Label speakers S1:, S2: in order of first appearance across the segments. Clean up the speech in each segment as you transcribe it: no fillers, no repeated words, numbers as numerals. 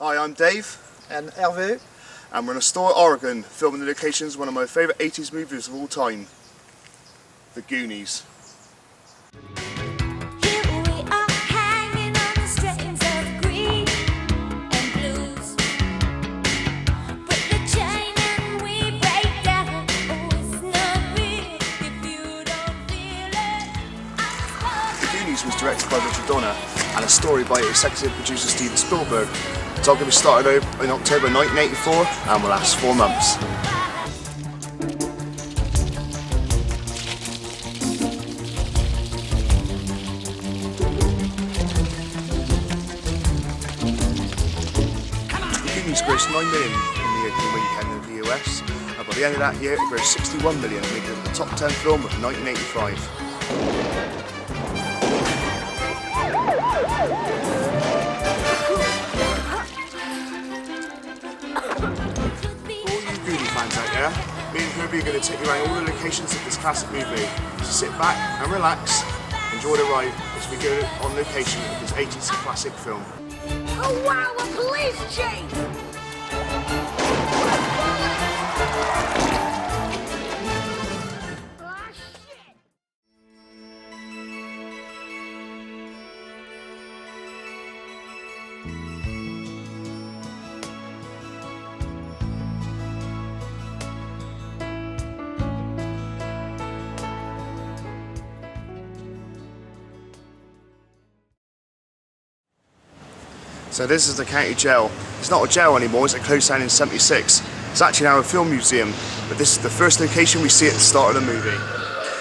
S1: Hi, I'm Dave.
S2: And Herve.
S1: And we're in Astoria, Oregon, filming the locations of one of my favourite 80s movies of all time, The Goonies. Was directed by Richard Donner and a story by executive producer Steven Spielberg. It's all going to be started in October 1984 and will last 4 months. The Goonies grossed $9 million in the opening weekend of the US, and by the end of that year it grossed $61 million, making it the top 10 film of 1985. Me and Herve are going to take you around all the locations of this classic movie. So sit back and relax, enjoy the ride as we go on location of this 80s classic film.
S3: Oh wow, a police chase!
S1: So this is the county jail. It's not a jail anymore, it's a closed down in '76. It's actually now a film museum, but this is the first location we see at the start of the movie.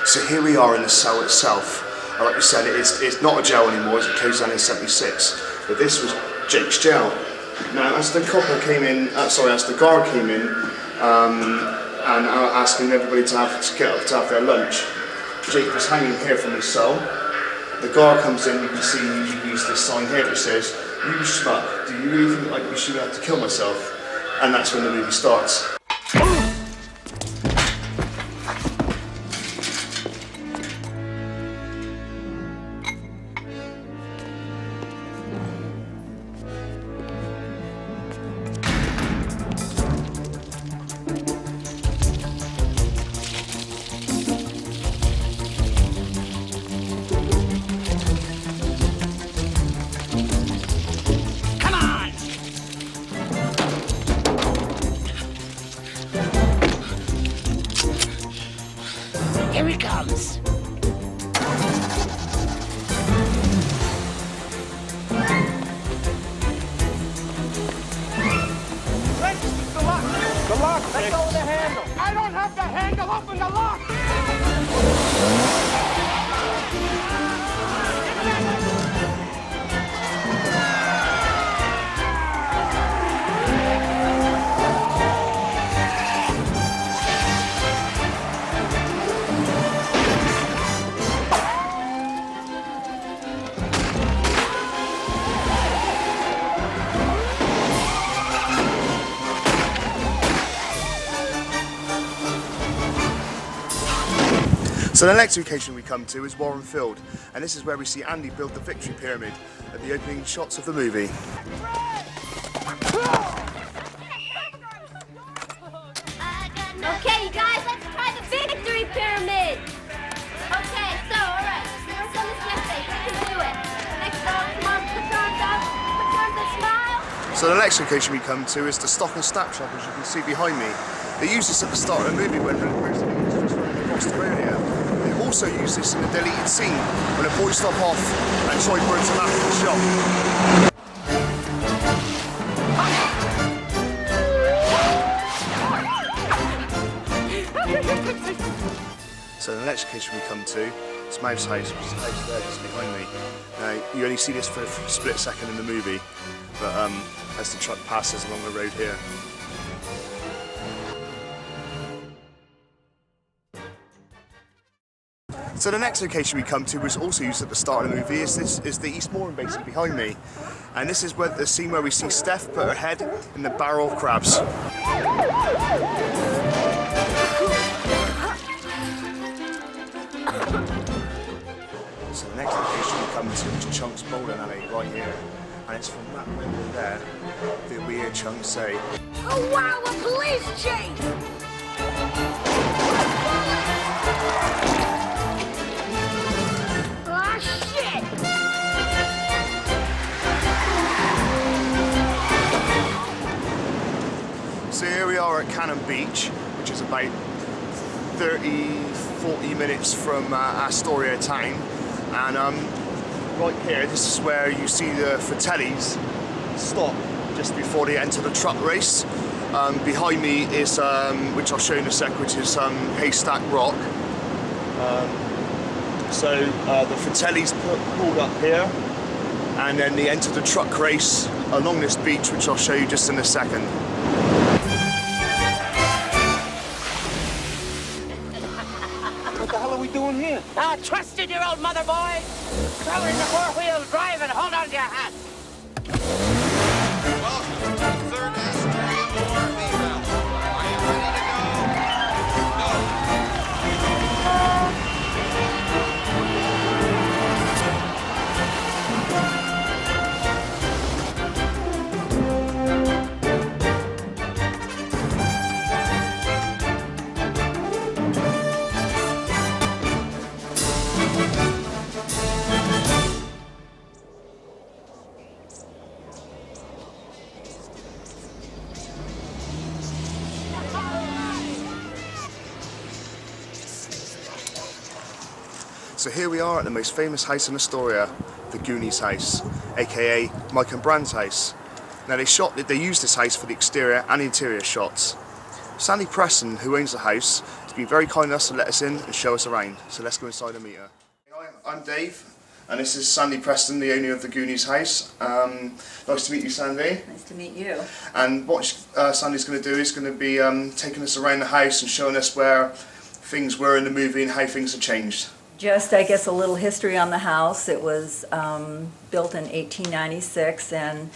S1: So here we are in the cell itself. And like we said, it's not a jail anymore, it's closed down in '76. But this was Jake's jail. Now as the copper came in, as the guard came in, and asking everybody to get up to have their lunch, Jake was hanging here from his cell. The guard comes in, you can see you use this sign here that says, "You schmuck, do you really think like you should have to kill myself?" And that's when the movie starts.
S3: Here he comes.
S4: The lock, let go of the handle. I don't have the handle, open the lock.
S1: So the next location we come to is Warren Field, and this is where we see Andy build the Victory Pyramid at the opening shots of the movie.
S5: Okay, guys, let's try the Victory Pyramid! Okay, so, alright, let's on this next stage, we can do it. Next up, come on, put your arms up, put your arms up, smile!
S1: So the next location we come to is the Stock and Snap Shop, as you can see behind me. They used this at the start of the movie when Rosie was just running across the road here. They also used this in the deleted scene when the boys stop off and Troy burns a map in the shop. So the next location we come to is Mouse House, which is the house there just behind me. Now you only see this for a split second in the movie, but as the truck passes along the road here. So the next location we come to was also used at the start of the movie. Is the East Mooring basically behind me, and this is where the scene where we see Steph put her head in the barrel of crabs. So the next location we come to is Chunk's Bowling Alley, right here. And it's from that window there that we hear Chung say,
S3: Oh wow, a police chase! Ah, shit!
S1: So here we are at Cannon Beach, which is about 30-40 minutes from Astoria town. And right here, this is where you see the Fratellis stop just before they enter the truck race. Behind me is, which I'll show you in a sec, which is Haystack Rock. So the Fratellis pulled up here, and then they enter the truck race along this beach, which I'll show you just in a second.
S4: What the hell are we doing here?
S3: Trust in your old mother, boy! Throw in the four-wheel drive and hold on to your hat!
S2: Welcome to the third Astoria War female. Are you ready to go?
S1: So here we are at the most famous house in Astoria, the Goonies house, aka Mike and Brand's house. Now they used this house for the exterior and interior shots. Sandy Preston, who owns the house, has been very kind enough to let us in and show us around. So let's go inside and meet her. Hi, I'm Dave, and this is Sandy Preston, the owner of the Goonies house. Nice to meet you, Sandy.
S6: Nice to meet you.
S1: And what Sandy's going to do is going to be taking us around the house and showing us where things were in the movie and how things have changed.
S6: Just, I guess, a little history on the house. It was built in 1896, and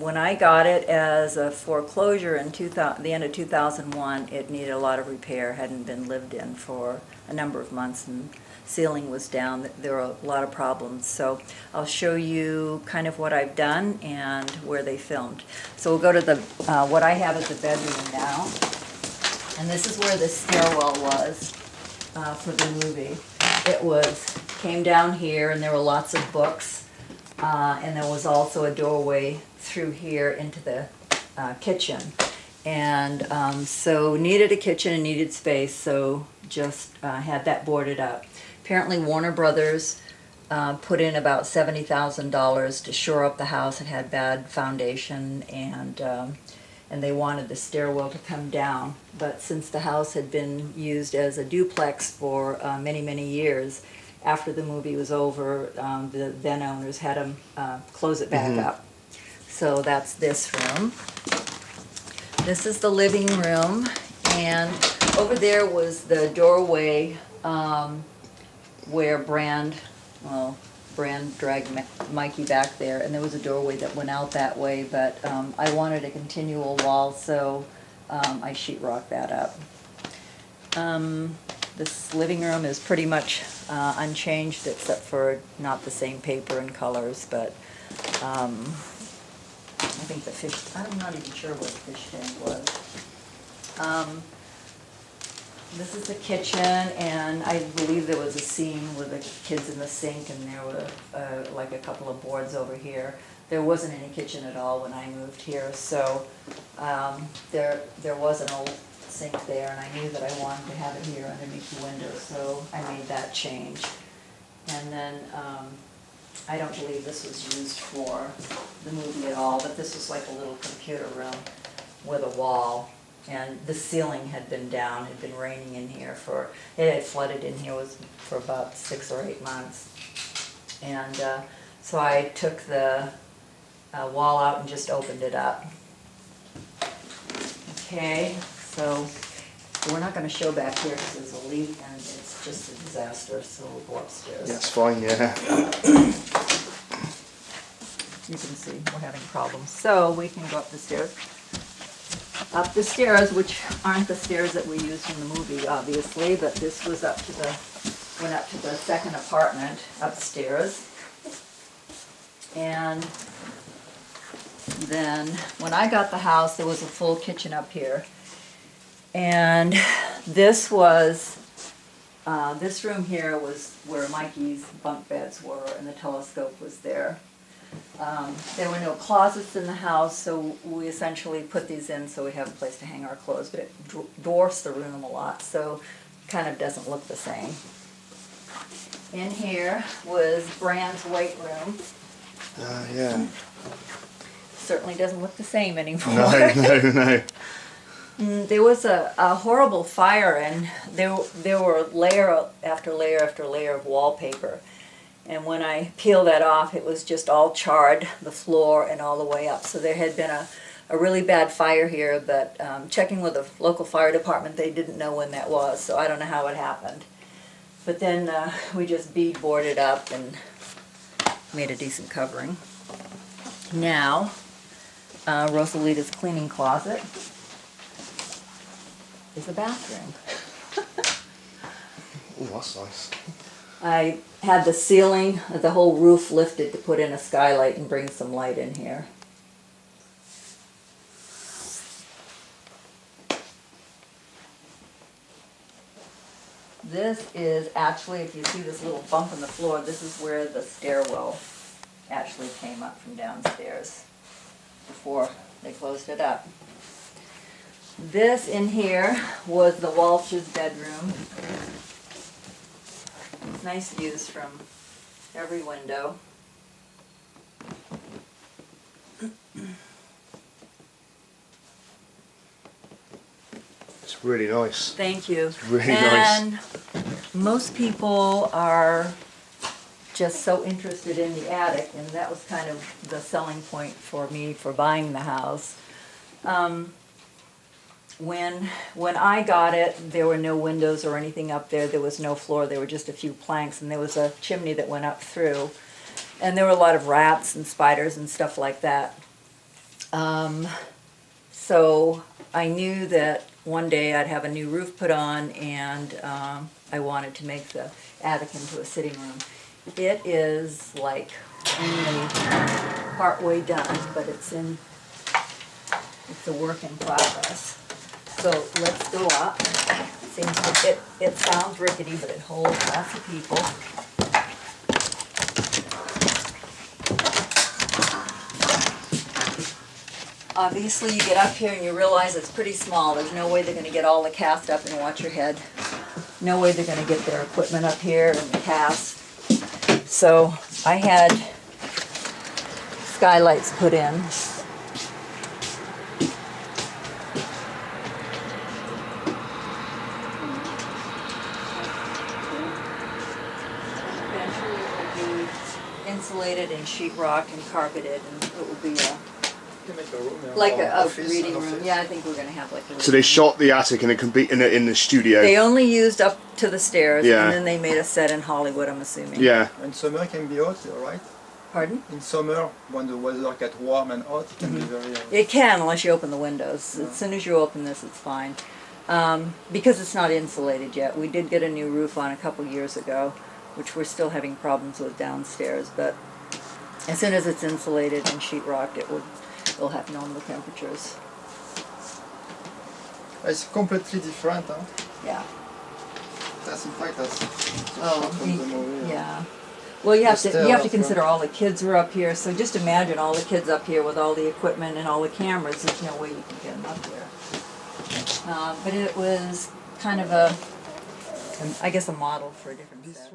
S6: when I got it as a foreclosure in the end of 2001, it needed a lot of repair, hadn't been lived in for a number of months, and ceiling was down. There were a lot of problems. So I'll show you kind of what I've done and where they filmed. So we'll go to the what I have as the bedroom now, and this is where the stairwell was for the movie. It came down here, and there were lots of books, and there was also a doorway through here into the kitchen. And so needed a kitchen and needed space, so just had that boarded up. Apparently Warner Brothers put in about $70,000 to shore up the house. It had bad foundation, and they wanted the stairwell to come down. But since the house had been used as a duplex for many, many years, after the movie was over, the then owners had them close it back up. So that's this room. This is the living room, and over there was the doorway where Brand dragged Mikey back there, and there was a doorway that went out that way, but I wanted a continual wall, so I sheetrocked that up. This living room is pretty much unchanged, except for not the same paper and colors, but I think the fish, I'm not even sure what the fish tank was. This is the kitchen, and I believe there was a scene with the kids in the sink, and there were like a couple of boards over here. There wasn't any kitchen at all when I moved here, so there was an old sink there, and I knew that I wanted to have it here underneath the window, so I made that change. And then I don't believe this was used for the movie at all, but this was like a little computer room with a wall. And the ceiling had been down, had been raining in here it had flooded in here for about 6 or 8 months. And so I took the wall out and just opened it up. Okay, so we're not going to show back here because there's a leak and it's just a disaster, so we'll go upstairs.
S1: That's fine, yeah.
S6: You can see we're having problems. So we can go up the stairs. Up the stairs, which aren't the stairs that we used in the movie, obviously, but this was went up to the second apartment upstairs. And then when I got the house, there was a full kitchen up here. And this was, this room here was where Mikey's bunk beds were, and the telescope was there. There were no closets in the house, so we essentially put these in so we have a place to hang our clothes, but it dwarfs the room a lot, so it kind of doesn't look the same. In here was Brand's weight room.
S1: Yeah.
S6: Certainly doesn't look the same anymore.
S1: No.
S6: There was a horrible fire, and there were layer after layer after layer of wallpaper. And when I peeled that off, it was just all charred, the floor and all the way up. So there had been a really bad fire here, but checking with the local fire department, they didn't know when that was, so I don't know how it happened. But then we just bead boarded up and made a decent covering. Now, Rosalita's cleaning closet is a bathroom.
S1: Oh, that's nice.
S6: I had the ceiling, the whole roof lifted to put in a skylight and bring some light in here. This is actually, if you see this little bump in the floor, this is where the stairwell actually came up from downstairs before they closed it up. This in here was the Walsh's bedroom. Nice views from every window.
S1: It's really nice.
S6: Thank you.
S1: It's really
S6: and
S1: nice.
S6: Most people are just so interested in the attic, and that was kind of the selling point for me for buying the house. When I got it, there were no windows or anything up there. There was no floor. There were just a few planks, and there was a chimney that went up through. And there were a lot of rats and spiders and stuff like that. So I knew that one day I'd have a new roof put on, and I wanted to make the attic into a sitting room. It is like only partway done, but it's a work in progress. So let's go up. It sounds rickety, but it holds lots of people. Obviously, you get up here and you realize it's pretty small. There's no way they're going to get all the cast up, and watch your head. No way they're going to get their equipment up here and the cast. So I had skylights put in. Insulated and sheetrock and carpeted, and it will be like a reading room. Yeah, I think we're going to have like a reading
S1: So they
S6: room.
S1: shot the attic and it can be in the studio.
S6: They only used up to the stairs,
S1: Yeah.
S6: and then they made a set in Hollywood, I'm assuming.
S1: Yeah.
S7: In summer it can be hot, right?
S6: Pardon?
S7: In summer, when the weather gets warm and hot, it can be very...
S6: It can, unless you open the windows. As soon as you open this, it's fine. Because it's not insulated yet. We did get a new roof on a couple years ago, which we're still having problems with downstairs, but as soon as it's insulated and sheetrocked, it'll have normal temperatures.
S7: It's completely different, huh?
S6: Yeah.
S7: That's in fact that's
S6: Oh,
S7: from the movie.
S6: yeah. Well, you have
S7: The
S6: to
S7: stair
S6: consider all the kids are up here. So just imagine all the kids up here with all the equipment and all the cameras. There's no way you can get them up here. But it was kind of I guess a model for a different set.